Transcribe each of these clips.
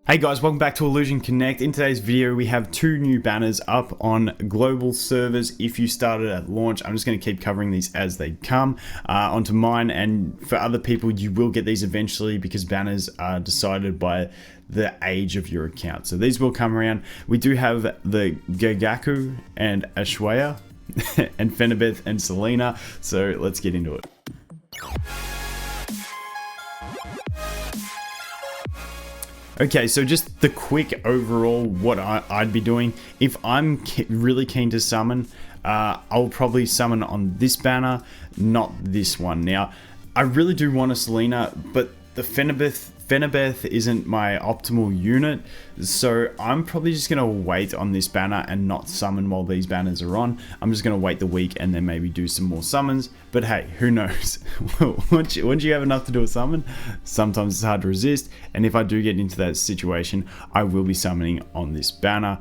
Hey guys, welcome back to Illusion Connect. In today's video, we have two new banners up on global servers. If you started at launch, I'm just going to keep covering these as they come onto mine. And for other people, you will get these eventually because banners are decided by the age of your account. So these will come around. We do have the Gagaku and Ashwaya and Fenebeth and Selena. So let's get into it. Okay, so just the quick overall what I'd be doing. If I'm really keen to summon, I'll probably summon on this banner, not this one. Now, I really do want a Selena, but the Fenebeth isn't my optimal unit, so I'm probably just going to wait on this banner and not summon while these banners are on. I'm just going to wait the week and then maybe do some more summons, but hey, who knows? once you have enough to do a summon, sometimes it's hard to resist, and if I do get into that situation, I will be summoning on this banner.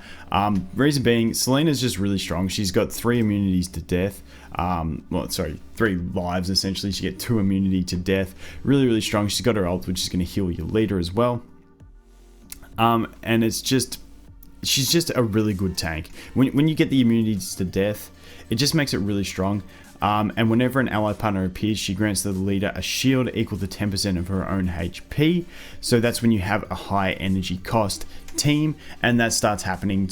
Reason being, Selena's just really strong. She's got 3 immunities to death. 3 lives essentially. She get 2 immunity to death. Really strong. She's got her ult, which is going to heal your leader as well. And she's just a really good tank. When you get the immunities to death, it just makes it really strong. And whenever an ally partner appears, she grants the leader a shield equal to 10% of her own HP. So that's when you have a high energy cost team, and that starts happening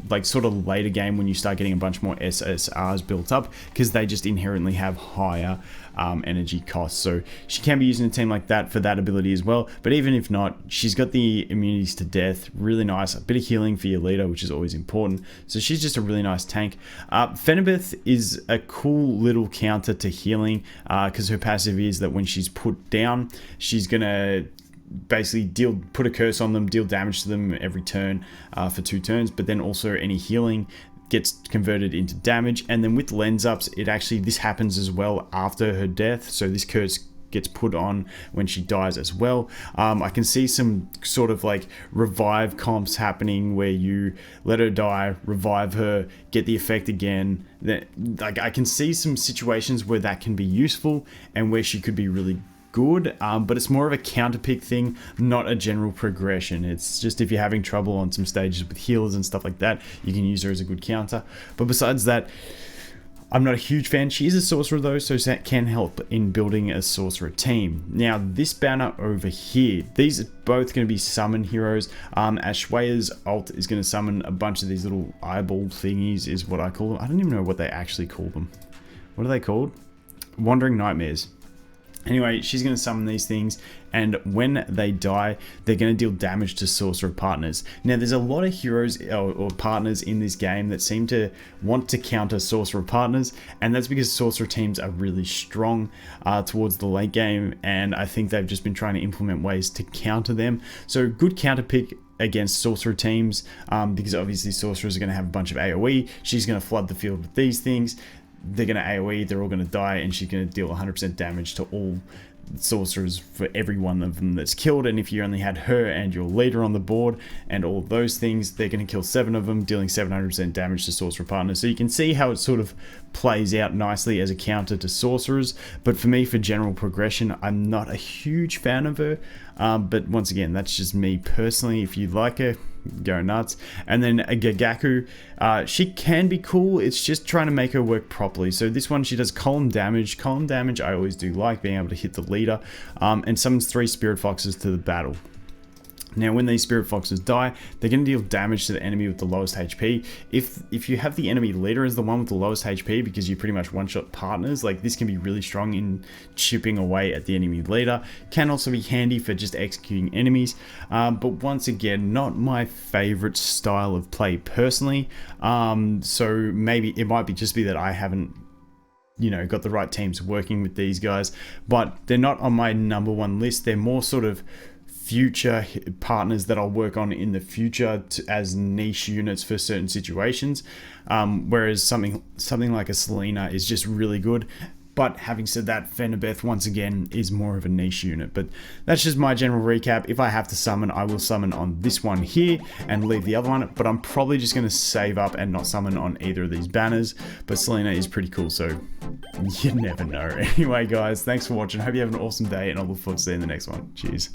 like sort of later game when you start getting a bunch more SSRs built up, because they just inherently have higher energy costs. So she can be using a team like that for that ability as well. But even if not, she's got the immunities to death, really nice, a bit of healing for your leader, which is always important. So she's just a really nice tank. Fenebeth is a cool little counter to healing, because her passive is that when she's put down, she's gonna basically put a curse on them, deal damage to them every turn for 2 turns, but then also any healing gets converted into damage. And then with lens ups, this happens as well after her death, so this curse gets put on when she dies as well. I can see some sort of like revive comps happening where you let her die, revive her, get the effect again. Like I can see some situations where that can be useful and where she could be really good, but it's more of a counter pick thing, not a general progression. It's just if you're having trouble on some stages with healers and stuff like that, you can use her as a good counter. But besides that, I'm not a huge fan. She is a sorcerer though, so that can help in building a sorcerer team. Now this banner over here, these are both going to be summon heroes. Ashwaya's ult is going to summon a bunch of these little eyeball thingies, is what I call them. I don't even know what they actually call them. What are they called? Wandering Nightmares. Anyway, she's going to summon these things, and when they die, they're going to deal damage to sorcerer partners. Now, there's a lot of heroes or partners in this game that seem to want to counter sorcerer partners, and that's because sorcerer teams are really strong towards the late game, and I think they've just been trying to implement ways to counter them. So, good counter pick against sorcerer teams, because obviously sorcerers are going to have a bunch of AoE. She's going to flood the field with these things. They're going to AoE, they're all going to die, and she's going to deal 100% damage to all sorcerers for every one of them that's killed. And if you only had her and your leader on the board and all of those things, they're going to kill 7 of them, dealing 700% damage to sorcerer partners. So you can see how it sort of plays out nicely as a counter to sorcerers. But for me, for general progression, I'm not a huge fan of her. But once again, that's just me personally. If you like her, go nuts. And then a Gagaku, she can be cool. It's just trying to make her work properly. So this one, she does column damage. Column damage I always do like, being able to hit the leader, and summons 3 spirit foxes to the battle. Now, when these spirit foxes die, they're going to deal damage to the enemy with the lowest HP. If you have the enemy leader as the one with the lowest HP, because you pretty much one-shot partners, like this can be really strong in chipping away at the enemy leader. Can also be handy for just executing enemies. But once again, not my favorite style of play personally. So maybe it might just be that I haven't got the right teams working with these guys, but they're not on my #1 list. They're more sort of future partners that I'll work on in the future as niche units for certain situations, whereas something like a Selena is just really good. But having said that, Fenebeth once again is more of a niche unit. But that's just my general recap. If I have to summon, I will summon on this one here and leave the other one, but I'm probably just going to save up and not summon on either of these banners. But Selena is pretty cool, so you never know. Anyway guys, thanks for watching. Hope you have an awesome day, and I look forward to seeing the next one. Cheers.